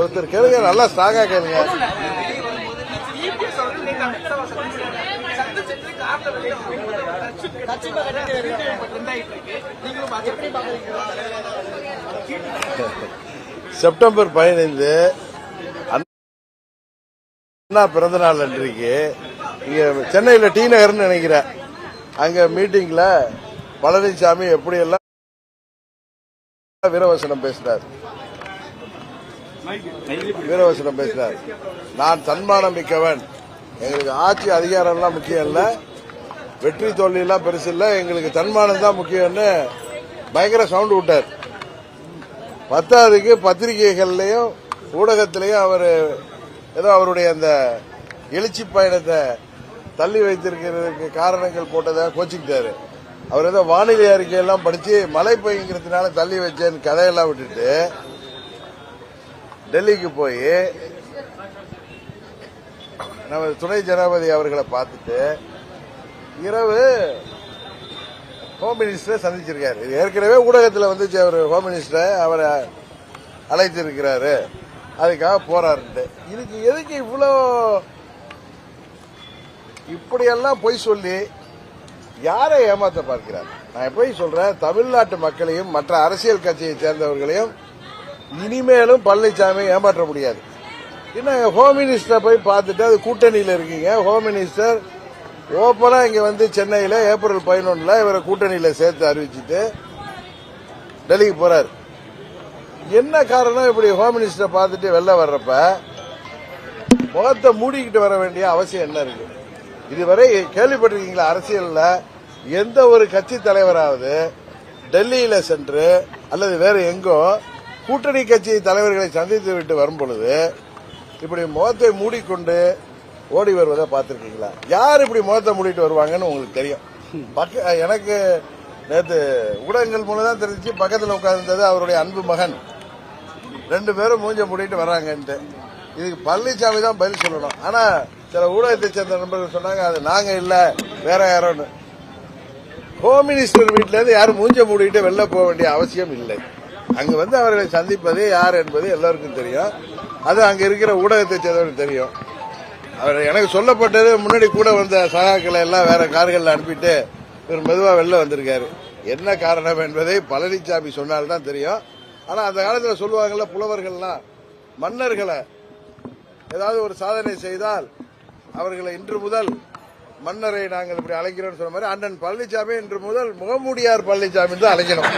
ஒருத்தர் கேளுங்க, நல்லா ஸ்ட்ராங்கா கேளுங்க. செப்டம்பர் 15 அண்ணா பிறந்த நாள் அன்றைக்கு இங்க சென்னையில் டி நகர்னு நினைக்கிறேன், அங்க மீட்டிங்ல பழனிசாமி எப்படி எல்லாம் வீரவசனம் பேசினார். நான் தன்மானம் மிக்கவன், எங்களுக்கு ஆட்சி அதிகாரம் எல்லாம் முக்கியம் இல்ல, வெற்றி தோல்வி எல்லாம் பெருசு இல்ல, எங்களுக்கு தன்மானம் தான் முக்கியம்னு பயங்கர சவுண்ட் விட்டார். 10வது பத்திரிகைகள்லயும் ஊடகத்திலையும் அவர் ஏதோ அவருடைய அந்த எழுச்சி பயணத்தை தள்ளி வைத்திருக்கிறதுக்கு காரணங்கள் போட்டதாக கோச்சிக்கிட்டாரு. அவர் ஏதோ வானிலை அறிக்கையெல்லாம் படிச்சு மழை பெய்யுங்கிறதுனால தள்ளி வச்சேன்னு கதையெல்லாம் விட்டுட்டு டெல்லிக்கு போய் நம்ம துணை ஜனாதிபதி அவர்களை பார்த்துட்டு இரவு ஹோம் மினிஸ்டரை சந்திச்சிருக்காரு. ஏற்கனவே ஊடகத்தில் வந்துச்சு, அவர் ஹோம் மினிஸ்டரை அவரை அழைத்திருக்கிறாரு, அதுக்காக போறாரு. இதுக்கு எதுக்கு இவ்வளோ இப்படியெல்லாம் பொய் சொல்லி யாரை ஏமாற்ற பார்க்கிறார்? நான் எப்பயும் சொல்றேன், தமிழ்நாட்டு மக்களையும் மற்ற அரசியல் கட்சியை சேர்ந்தவர்களையும் இனிமேலும் பழனிசாமி ஏமாற்ற முடியாது. என்ன ஹோம் மினிஸ்டரை போய் பார்த்துட்டு அது கூட்டணியில் இருக்கீங்க, ஹோம் மினிஸ்டர் ஓப்பனா இங்க வந்து சென்னையில ஏப்ரல் 11 இவரை கூட்டணியில சேர்த்து அறிவிச்சுட்டு டெல்லிக்கு போறாரு. என்ன காரணம்? இப்படி ஹோம் மினிஸ்டரை பார்த்துட்டு வெளில வர்றப்ப முகத்தை மூடிக்கிட்டு வர வேண்டிய அவசியம் என்ன இருக்கு? இதுவரை கேள்விப்பட்டிருக்கீங்களா? அரசியல்ல எந்த ஒரு கட்சி தலைவராவது டெல்லியில சென்று அல்லது வேற எங்கோ கூட்டணி கட்சி தலைவர்களை சந்தித்து விட்டு வரும் பொழுது இப்படி முகத்தை மூடிக்கொண்டு ஓடி வருவதை பார்த்திருக்கீங்களா? யார் இப்படி முகத்தை மூடிட்டு வருவாங்கன்னு உங்களுக்கு தெரியும். எனக்கு நேற்று ஊடகங்கள் மூலம் தான் தெரிஞ்சு, பக்கத்தில் உட்கார்ந்தது அவருடைய அன்பு மகன், 2 பேரும் மூஞ்ச மூடிட்டு வர்றாங்கன்ட்டு. இதுக்கு பழனிசாமி தான் பதில் சொல்லணும். ஆனா சில ஊடகத்தை சேர்ந்த நண்பர்கள் சொன்னாங்க அது நாங்க இல்ல வேற யாரோன்னு. ஹோம் மினிஸ்டர் வீட்டில இருந்து யாரும் மூஞ்ச மூடிட்டு வெளில போக வேண்டிய அவசியம் இல்லை. அங்க வந்து அவர்களை சந்திப்பது யார் என்பது எல்லாருக்கும் தெரியும். அது அங்க இருக்கிற ஊடகத்தை சேர்ந்தவருக்கு தெரியும். அவர் எனக்கு சொல்லப்பட்டது முன்னாடி கூட வந்த சகாக்களை எல்லாம் வேற கார்கள்ல அனுப்பிட்டு இவர் மெதுவா வெளில வந்திருக்காரு. என்ன காரணம் என்பதை பழனிசாமி சொன்னால்தான் தெரியும். ஆனா அந்த காலத்தில் சொல்லுவாங்கல்ல புலவர்கள்லாம், மன்னர்களை ஏதாவது ஒரு சாதனை செய்தால் அவர்களை இன்று முதல் மன்னரை நாங்கள் இப்படி அழைக்கிறோம் சொன்ன மாதிரி அண்ணன் பழனிசாமி இன்று முதல் முகமூடியார் பழனிசாமி தான் அழைக்கணும்.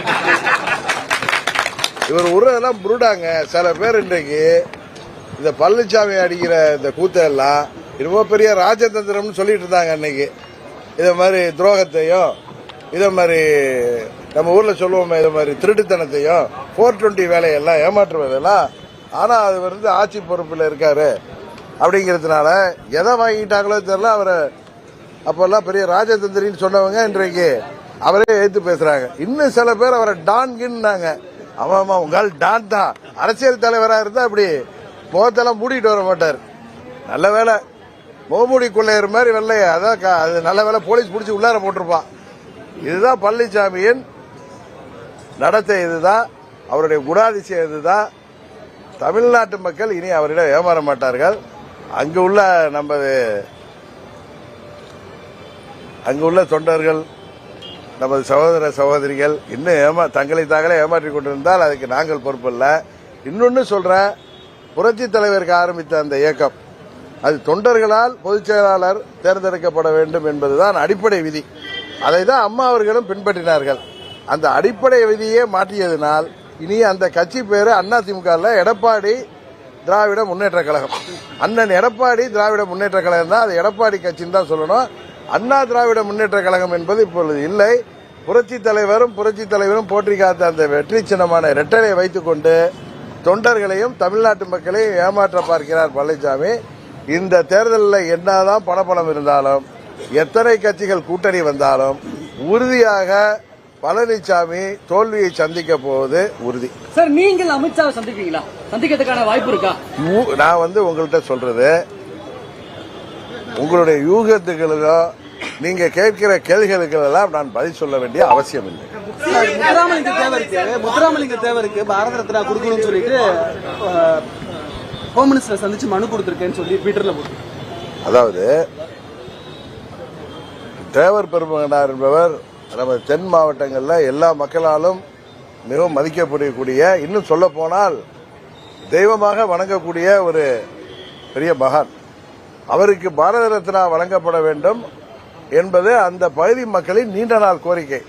இவர் உருவெல்லாம் புருடாங்க. சில பேர் இன்றைக்கு இந்த பழனிசாமி அடிக்கிற இந்த கூத்தெல்லாம் ரொம்ப பெரிய ராஜதந்திரம்னு சொல்லிட்டு இருந்தாங்க அன்னைக்கு. இதை மாதிரி துரோகத்தையும் இதை மாதிரி நம்ம ஊர்ல சொல்லுவோமே இதை மாதிரி திருட்டுத்தனத்தையும் 420 வேலையெல்லாம் ஏமாற்றுவதெல்லாம். ஆனா அது வந்து ஆட்சி பொறுப்பில் இருக்காரு அப்படிங்கிறதுனால எதை வாங்கிட்டாங்களோ தெரியல. அவரை அப்பெல்லாம் பெரிய ராஜதந்திரின்னு சொன்னவங்க இன்றைக்கு அவரே எடுத்து பேசுறாங்க. இன்னும் சில பேர் அவரை டான்கின்னாங்க. ஆமா உங்கள் டான் தான், அரசியல் தலைவரா இருந்தா அப்படி முகத்தெல்லாம் மூடிட்டு வர மாட்டார். நல்ல வேலை முகமூடி கொள்ளையர் மாதிரி வெள்ளைய, அதான் அது நல்ல வேலை போலீஸ் பிடிச்சி உள்ளார போட்டிருப்பான். இதுதான் பழனிசாமியின் நடத்தை, இதுதான் அவருடைய குணாதிசயம், இதுதான். தமிழ்நாட்டு மக்கள் இனி அவரிடம் ஏமாற மாட்டார்கள். அங்குள்ள தொண்டர்கள், நமது சகோதர சகோதரிகள் இன்னும் தங்களை தாங்களே ஏமாற்றிக் கொண்டிருந்தால் அதுக்கு நாங்கள் பொறுப்பில்ல. இன்னொன்னு சொல்றேன், புரட்சி தலைவருக்கு ஆரம்பித்த அந்த இயக்கம் அது தொண்டர்களால் பொதுச் செயலாளர் தேர்ந்தெடுக்கப்பட வேண்டும் என்பதுதான் அடிப்படை விதி. அதை தான் அம்மா அவர்களும் பின்பற்றினார்கள். அந்த அடிப்படை விதியே மாற்றியதனால் இனி அந்த கட்சி பேரு அதிமுக எடப்பாடி திராவிட முன்னேற்ற கழகம். அண்ணன் எடப்பாடி திராவிட முன்னேற்ற கழகம் தான், அது எடப்பாடி கட்சின்னு தான் சொல்லணும். அண்ணா திராவிட முன்னேற்ற கழகம் என்பது இப்பொழுது இல்லை. புரட்சி தலைவரும் போற்றி காத்த அந்த வெற்றி சின்னமான இரட்டலை வைத்துக் கொண்டு தொண்டர்களையும் தமிழ்நாட்டு மக்களையும் ஏமாற்ற பார்க்கிறார் பழனிசாமி. இந்த தேர்தலில் என்னதான் பணபலம் இருந்தாலும், எத்தனை கட்சிகள் கூட்டணி வந்தாலும் உறுதியாக பழனிசாமி தோல்வியை சந்திக்க போவது உறுதி. சார், நீங்கள் அமித்ஷாவை சந்திப்பீங்களா? சந்திக்கிறதுக்கான வாய்ப்பு இருக்கா? நான் வந்து உங்கள்கிட்ட சொல்றது, உங்களுடைய யூகத்துகளுக்கோ நீங்க கேட்கிற கேள்விகளுக்கு எல்லாம் நான் பதில் சொல்ல வேண்டிய அவசியம் இல்லை. முத்துராமலிங்க தேவருக்கு பாரத ரத்னா கொடுக்கணும்னு சொல்லிட்டு ஹோம் மினிஸ்டர் சந்திச்சு மனு கொடுத்திருக்கேன்னு சொல்லி ட்விட்டர்ல போட்டு. அதாவது தேவர் பெருமகனார் என்பவர் நம்ம தென் மாவட்டங்களில் எல்லா மக்களாலும் மிகவும் மதிக்கப்படக்கூடிய, இன்னும் சொல்ல போனால் தெய்வமாக வணங்கக்கூடிய ஒரு பெரிய மகான். அவருக்கு பாரத ரத்னா வழங்கப்பட வேண்டும் என்பது அந்த பகுதி மக்களின் நீண்ட நாள் கோரிக்கை.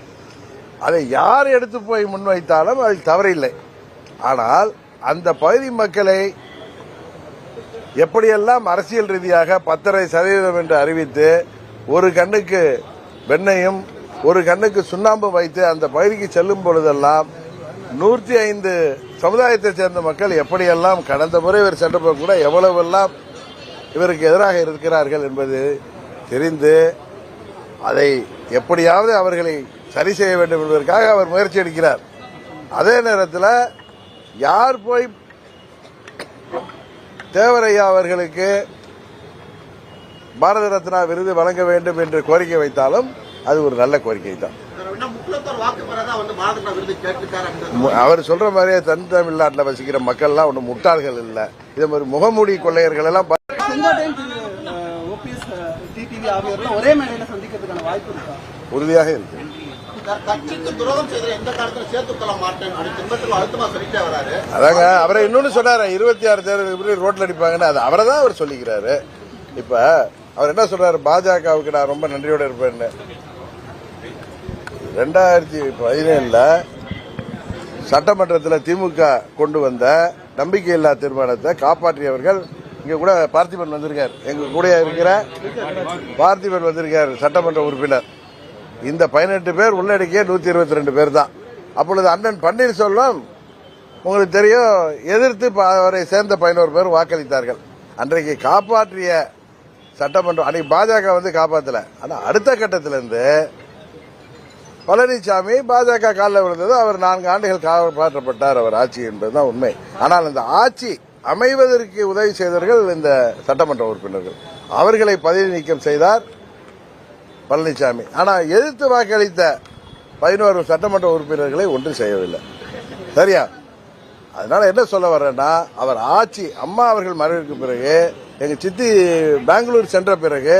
அதை யார் எடுத்து போய் முன்வைத்தாலும் அதில் தவறில்லை. ஆனால் அந்த பகுதி மக்களை எப்படியெல்லாம் அரசியல் ரீதியாக 10.5% என்று அறிவித்து ஒரு கண்ணுக்கு வெண்ணையும் ஒரு கண்ணுக்கு சுண்ணாம்பு வைத்து அந்த பகுதிக்கு செல்லும் பொழுதெல்லாம் 105 சமுதாயத்தைச் சேர்ந்த மக்கள் எப்படியெல்லாம் கடந்த முறை இவர் சென்றபோது கூட எவ்வளவெல்லாம் இவருக்கு எதிராக இருக்கிறார்கள் என்பது தெரிந்து அதை எப்படியாவது அவர்களை சரி செய்ய வேண்டும் என்பதற்காக அவர் முயற்சி எடுக்கிறார். அதே நேரத்தில் யார் போய் தேவரையா அவர்களுக்கு பாரத ரத்னா விருது வழங்க வேண்டும் என்று கோரிக்கை வைத்தாலும் அது ஒரு நல்ல கோரிக்கை தான். அவர் சொல்ற மாதிரியே தென் தமிழ்நாட்டில் வசிக்கிற மக்கள்லாம் ஒன்றும் முட்டாள்கள் இல்லை. இதே மாதிரி முகமூடி கொள்ளையர்கள் எல்லாம் ஓபிஎஸ் டிடிவி ஆகியோர் ஒரே மேடையில் சந்திக்கிறதுக்கான வாய்ப்பு இருக்கா? உறுதியாக இருக்கு. கட்சிக்கு துரோகம் செய்த எந்த காலத்துல சேர்த்துக்கொள்ள மாட்டேன் அழுத்தமா சொல்லிட்டே வராரு. அதாங்க அவரை இன்னொன்னு சொன்னாரு, 26 தேர்தலுக்கு ரோட்ல அடிப்பாங்கன்னு. அது அவரை தான் அவர் சொல்லிக்கிறாரு. இப்ப அவர் என்ன சொல்றாரு, பாஜகவுக்கு நான் ரொம்ப நன்றியோட இருப்பேன்னு. 2017 சட்டமன்றத்தில் திமுக கொண்டு வந்த நம்பிக்கையில்லா தீர்மானத்தை காப்பாற்றியவர்கள் இங்க கூட பார்த்திபன் வந்திருக்கார், எங்க கூட இருக்கிற பார்த்திபன் வந்திருக்கார், சட்டமன்ற உறுப்பினர். இந்த 18 பேர் உள்ளடக்கிய 122 பேர் தான். அப்பொழுது அண்ணன் பன்னீர்செல்வம் உங்களுக்கு தெரியும் எதிர்த்து அவரை சேர்ந்த 11 பேர் வாக்களித்தார்கள். அன்றைக்கு காப்பாற்றிய சட்டமன்றம் அன்னைக்கு பாஜக வந்து காப்பாற்றல. ஆனா அடுத்த கட்டத்திலிருந்து பழனிசாமி பாஜக காலில் விழுந்தது. அவர் 4 ஆண்டுகள் காப்பாற்றப்பட்டார் அவர் ஆட்சி என்பதுதான் உண்மை. ஆனால் இந்த ஆட்சி அமைவதற்கு உதவி செய்தவர்கள் இந்த சட்டமன்ற உறுப்பினர்கள். அவர்களை பதவி நீக்கம் செய்தார் பழனிசாமி. ஆனால் எதிர்த்து வாக்களித்த 11 சட்டமன்ற உறுப்பினர்களை ஒன்றும் செய்யவில்லை. சரியா? அதனால என்ன சொல்ல வர்றேன்னா, அவர் ஆட்சி அம்மா அவர்கள் மறைவுக்கு பிறகு எங்க சித்தி பெங்களூர் சென்ற பிறகு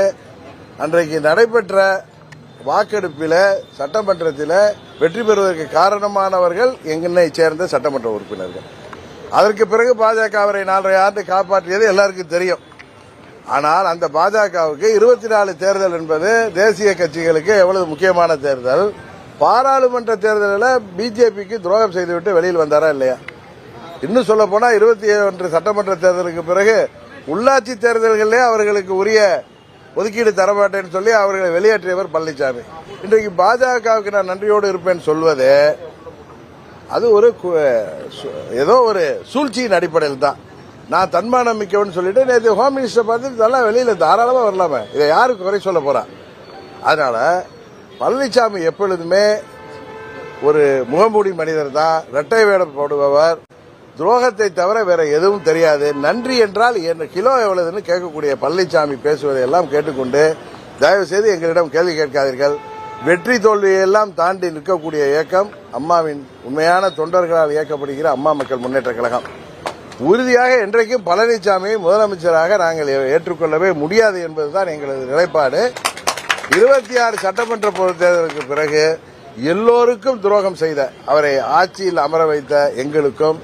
அன்றைக்கு நடைபெற்ற வாக்கெடுப்பில் சட்டமன்றத்தில் வெற்றி பெறுவதற்கு காரணமானவர்கள் எங்களை சேர்ந்த சட்டமன்ற உறுப்பினர்கள். அதற்கு பிறகு பாஜக அவரை 4.5 ஆண்டு காப்பாற்றியது எல்லாருக்கும் தெரியும். ஆனால் அந்த பாஜகவுக்கு 24 தேர்தல் என்பது தேசிய கட்சிகளுக்கு எவ்வளவு முக்கியமான தேர்தல். பாராளுமன்ற தேர்தலில் பிஜேபிக்கு துரோகம் செய்துவிட்டு வெளியில் வந்தாரா இல்லையா? இன்னும் சொல்ல போனா 21 சட்டமன்ற தேர்தலுக்கு பிறகு உள்ளாட்சி தேர்தல்களிலே அவர்களுக்கு உரிய ஒதுக்கீடு தரமாட்டேன்னு சொல்லி அவர்களை வெளியேற்றியவர் பழனிசாமி. இன்றைக்கு பாஜகவுக்கு நான் நன்றியோடு இருப்பேன் சொல்வது அது ஒரு ஏதோ ஒரு சூழ்ச்சியின் அடிப்படையில் தான். நான் தன்மானம் மிக்கவன் சொல்லிட்டு நேற்று ஹோம் மினிஸ்டர் பார்த்து இதெல்லாம் வெளியில தாராளமா வரலாமே, இதை யாருக்கு குறை சொல்ல போறா? அதனால பழனிசாமி எப்பொழுதுமே ஒரு முகமூடி மனிதர் தான், இரட்டை வேடம் போடுபவர், துரோகத்தை தவிர வேற எதுவும் தெரியாது. நன்றி என்றால் என்ன கிலோ எவ்வளவுன்னு கேட்கக்கூடிய பழனிசாமி பேசுவதை எல்லாம் கேட்டுக்கொண்டு தயவு செய்து எங்களிடம் கேள்வி கேட்காதீர்கள். வெற்றி தோல்வியெல்லாம் தாண்டி நிற்கக்கூடிய இயக்கம் அம்மாவின் உண்மையான தொண்டர்களால் இயக்கப்படுகிற அம்மா மக்கள் முன்னேற்ற கழகம். உறுதியாக இன்றைக்கும் பழனிசாமியை முதலமைச்சராக நாங்கள் ஏற்றுக்கொள்ளவே முடியாது என்பதுதான் எங்களது நிலைப்பாடு. 26 சட்டமன்ற பொதுத் தேர்தலுக்கு பிறகு எல்லோருக்கும் துரோகம் செய்த அவரை ஆட்சியில் அமர வைத்த எங்களுக்கும்,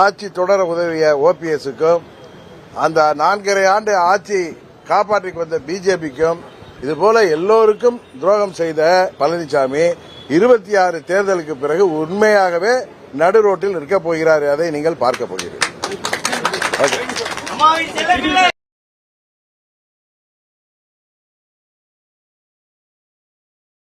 ஆட்சி தொடர உதவிய ஓபிஎஸ்க்கும், அந்த 4.5 ஆண்டு ஆட்சி காப்பாற்றிக் வந்த பிஜேபிக்கும், இதுபோல எல்லோருக்கும் துரோகம் செய்த பழனிசாமி 26 தேர்தலுக்கு பிறகு உண்மையாகவே நடு ரோட்டில் நிற்கப் போகிறார். அதை நீங்கள் பார்க்க போகிறீர்கள்.